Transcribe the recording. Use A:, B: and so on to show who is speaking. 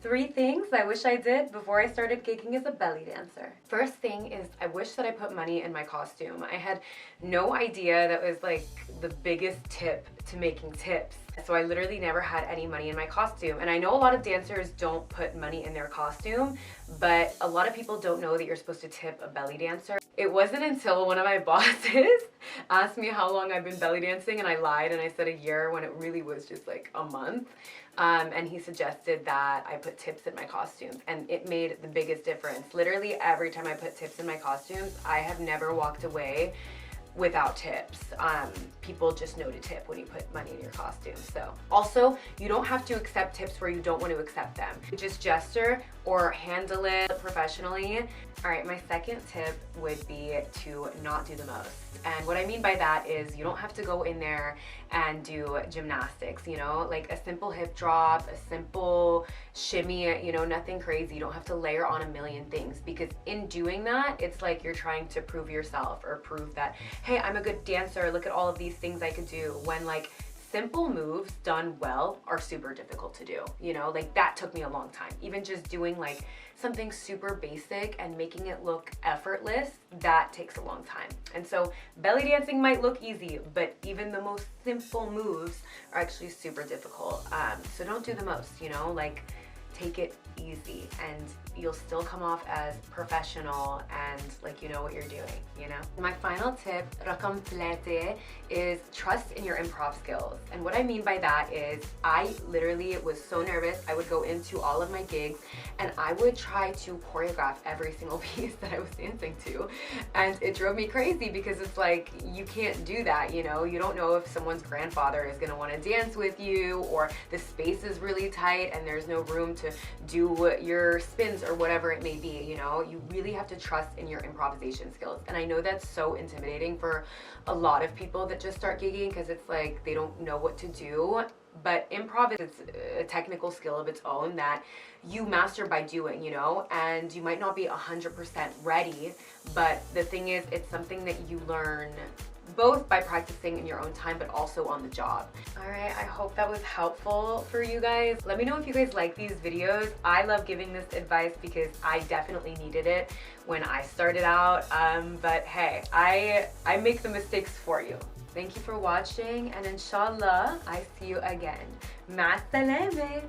A: 3 things I wish I did before I started gigging as a belly dancer. First thing is I wish that I put money in my costume. I had no idea that was like the biggest tip to making tips. So I literally never had any money in my costume. And I know a lot of dancers don't put money in their costume, but a lot of people don't know that you're supposed to tip a belly dancer. It wasn't until one of my bosses asked me how long I've been belly dancing, and I lied and I said a year when it really was just like a month. And he suggested that I put tips in my costumes, and it made the biggest difference. Literally every time I put tips in my costumes, I have never walked away without tips. People just know to tip when you put money in your costume. So also, you don't have to accept tips where you don't want to accept them. Just gesture or handle it professionally. All right, my second tip would be to not do the most. And what I mean by that is you don't have to go in there and do gymnastics, you know, like a simple hip drop, a simple shimmy, you know, nothing crazy. You don't have to layer on a million things, because in doing that, it's like you're trying to prove yourself or prove that, hey, I'm a good dancer. Look at all of these things I could do, when like simple moves done well are super difficult to do, you know, like that took me a long time. Even just doing like something super basic and making it look effortless, that takes a long time. And so belly dancing might look easy, but even the most simple moves are actually super difficult. So don't do the most, you know, like take it easy and you'll still come off as professional and like you know what you're doing, you know? My final tip, complete, is trust in your improv skills. And what I mean by that is I literally was so nervous. I would go into all of my gigs and I would try to choreograph every single piece that I was dancing to. And it drove me crazy because it's like, you can't do that, you know? You don't know if someone's grandfather is gonna wanna dance with you, or the space is really tight and there's no room to do your spins or whatever it may be, you know? You really have to trust in your improvisation skills. And I know that's so intimidating for a lot of people that just start gigging, because it's like they don't know what to do. But improv is a technical skill of its own that you master by doing, you know? And you might not be 100% ready, but the thing is, it's something that you learn both by practicing in your own time, but also on the job. All right, I hope that was helpful for you guys. Let me know if you guys like these videos. I love giving this advice because I definitely needed it when I started out. But hey, I make the mistakes for you. Thank you for watching, and inshallah, I see you again. Ma salame.